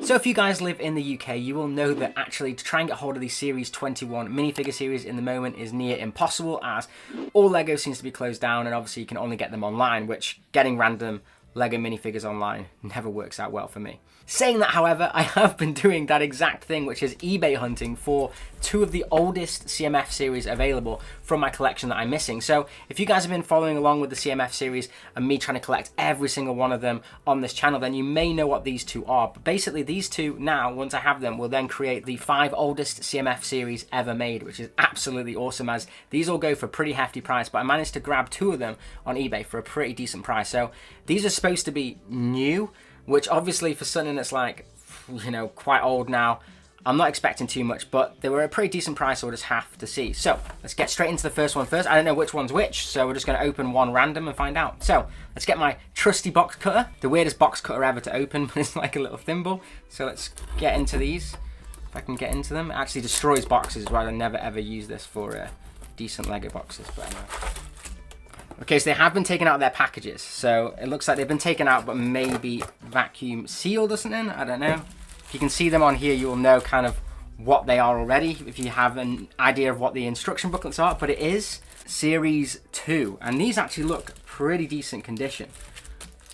So if you guys live in the UK, you will know that actually to try and get hold of the Series 21 minifigure series in the moment is near impossible, as all LEGO seems to be closed down, and obviously you can only get them online, which getting random LEGO minifigures online never works out well for me. Saying that, however, I have been doing that exact thing, which is eBay hunting for two of the oldest CMF series available from my collection that I'm missing. So if you guys have been following along with the CMF series and me trying to collect every single one of them on this channel, then you may know what these two are. But basically these two now, once I have them, will then create the 5 oldest CMF series ever made, which is absolutely awesome, as these all go for a pretty hefty price, but I managed to grab 2 of them on eBay for a pretty decent price. So these are supposed to be new, which obviously for something that's like, you know, quite old now, I'm not expecting too much, but they were a pretty decent price, so we'll just have to see. So let's get straight into the first one first. I don't know which one's which, so we're just going to open one random and find out. So let's get my trusty box cutter, the weirdest box cutter ever to open, but it's like a little thimble. So let's get into these, if I can get into them. It actually destroys boxes, right? I never ever use this for decent LEGO boxes, but anyway. Okay, so they have been taken out of their packages. So it looks like they've been taken out, but maybe vacuum sealed or something. I don't know. If you can see them on here, you'll know kind of what they are already, if you have an idea of what the instruction booklets are. But it is Series 2, and these actually look pretty decent condition.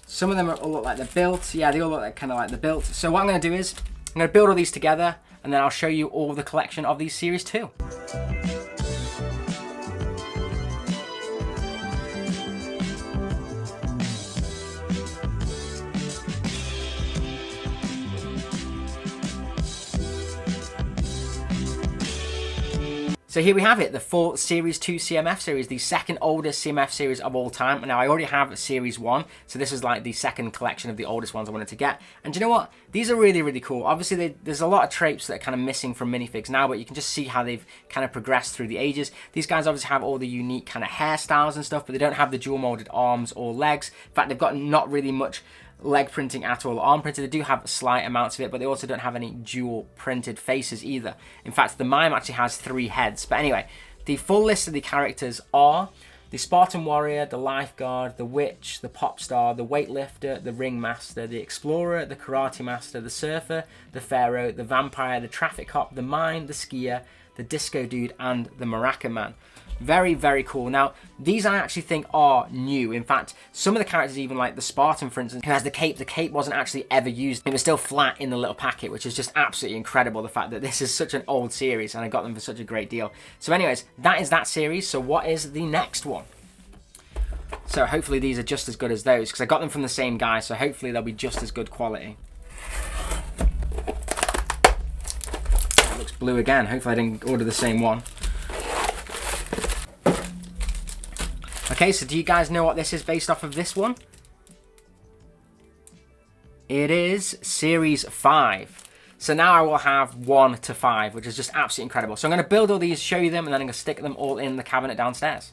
Some of them all look like they're built. Yeah, they all look like kind of like they're built. So what I'm going to do is, I'm going to build all these together, and then I'll show you all the collection of these Series 2. So here we have it, the full Series 2 CMF series, the second oldest CMF series of all time. Now I already have Series 1, so this is like the second collection of the oldest ones I wanted to get. And do you know what? These are really, really cool. Obviously there's a lot of traits that are kind of missing from minifigs now, but you can just see how they've kind of progressed through the ages. These guys obviously have all the unique kind of hairstyles and stuff, but they don't have the dual molded arms or legs. In fact, they've got not really much leg printing at all, arm printed. They do have slight amounts of it, but they also don't have any dual printed faces either. In fact, the mime actually has 3 heads. But anyway, the full list of the characters are the Spartan warrior, the lifeguard, the witch, the pop star, the weightlifter, the ringmaster, the explorer, the karate master, the surfer, the pharaoh, the vampire, the traffic cop, the mime, the skier, the disco dude, and the maraca man. Very, very cool. Now, these I actually think are new. In fact, some of the characters, even like the Spartan, for instance, who has the cape wasn't actually ever used. It was still flat in the little packet, which is just absolutely incredible, the fact that this is such an old series and I got them for such a great deal. So anyways, that is that series. So what is the next one? So hopefully these are just as good as those, because I got them from the same guy, so hopefully they'll be just as good quality. It looks blue again. Hopefully I didn't order the same one. Okay, so do you guys know what this is based off of this one? It is Series 5. So now I will have 1 to 5, which is just absolutely incredible. So I'm going to build all these, show you them, and then I'm going to stick them all in the cabinet downstairs.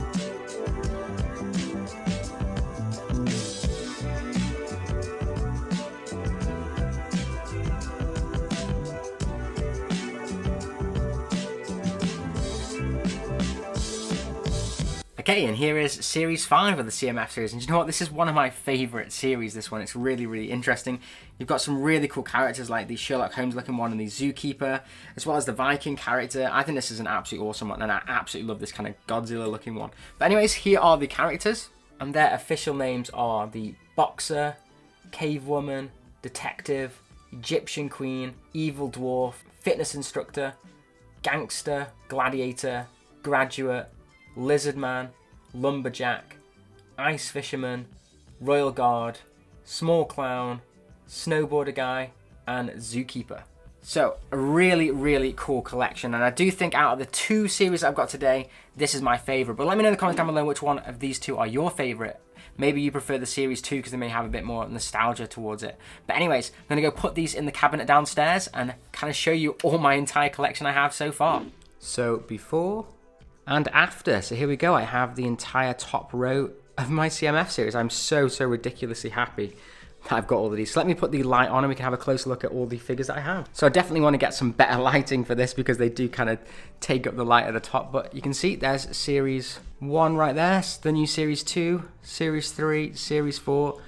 Okay, and here is Series 5 of the CMF series, and you know what, this is one of my favourite series, this one. It's really, really interesting. You've got some really cool characters like the Sherlock Holmes looking one and the Zookeeper, as well as the Viking character. I think this is an absolutely awesome one, and I absolutely love this kind of Godzilla looking one. But anyways, here are the characters, and their official names are the Boxer, Cave Woman, Detective, Egyptian Queen, Evil Dwarf, Fitness Instructor, Gangster, Gladiator, Graduate, Lizard Man, Lumberjack, Ice Fisherman, Royal Guard, Small Clown, Snowboarder Guy, and Zookeeper. So a really, really cool collection, and I do think out of the 2 series I've got today, this is my favourite. But let me know in the comments down below which one of these 2 are your favourite. Maybe you prefer the Series 2 because they may have a bit more nostalgia towards it. But anyways, I'm going to go put these in the cabinet downstairs and kind of show you all my entire collection I have so far. So before and after. So here we go. I have the entire top row of my CMF series. I'm so ridiculously happy that I've got all of these. So let me put the light on and we can have a closer look at all the figures that I have. So I definitely want to get some better lighting for this because they do kind of take up the light at the top. But you can see there's Series 1 right there. The new Series 2, Series 3, Series 4.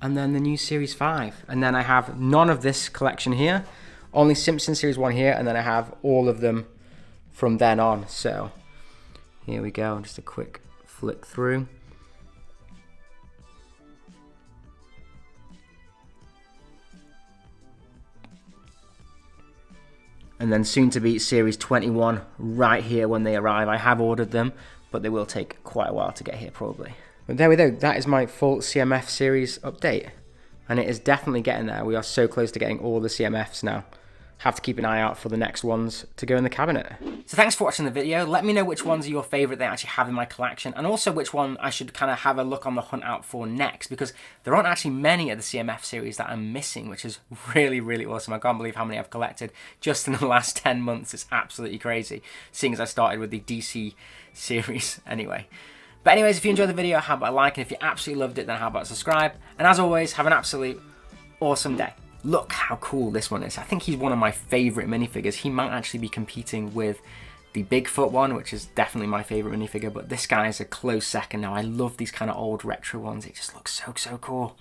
and then the new Series 5. And then I have none of this collection here, only Simpsons Series 1 here, and then I have all of them from then on. So here we go, just a quick flick through. And then soon to be Series 21 right here when they arrive. I have ordered them, but they will take quite a while to get here probably. But there we go, that is my full CMF series update. And it is definitely getting there. We are so close to getting all the CMFs now. Have to keep an eye out for the next ones to go in the cabinet. So thanks for watching the video. Let me know which ones are your favourite that I actually have in my collection, and also which one I should kind of have a look on the hunt out for next, because there aren't actually many of the CMF series that I'm missing, which is really, really awesome. I can't believe how many I've collected just in the last 10 months. It's absolutely crazy, seeing as I started with the DC series anyway. But anyways, if you enjoyed the video, how about a like, and if you absolutely loved it, then how about subscribe? And as always, have an absolute awesome day. Look how cool this one is. I think he's one of my favourite minifigures. He might actually be competing with the Bigfoot one, which is definitely my favourite minifigure, but this guy is a close second now. I love these kind of old retro ones. It just looks so, so cool.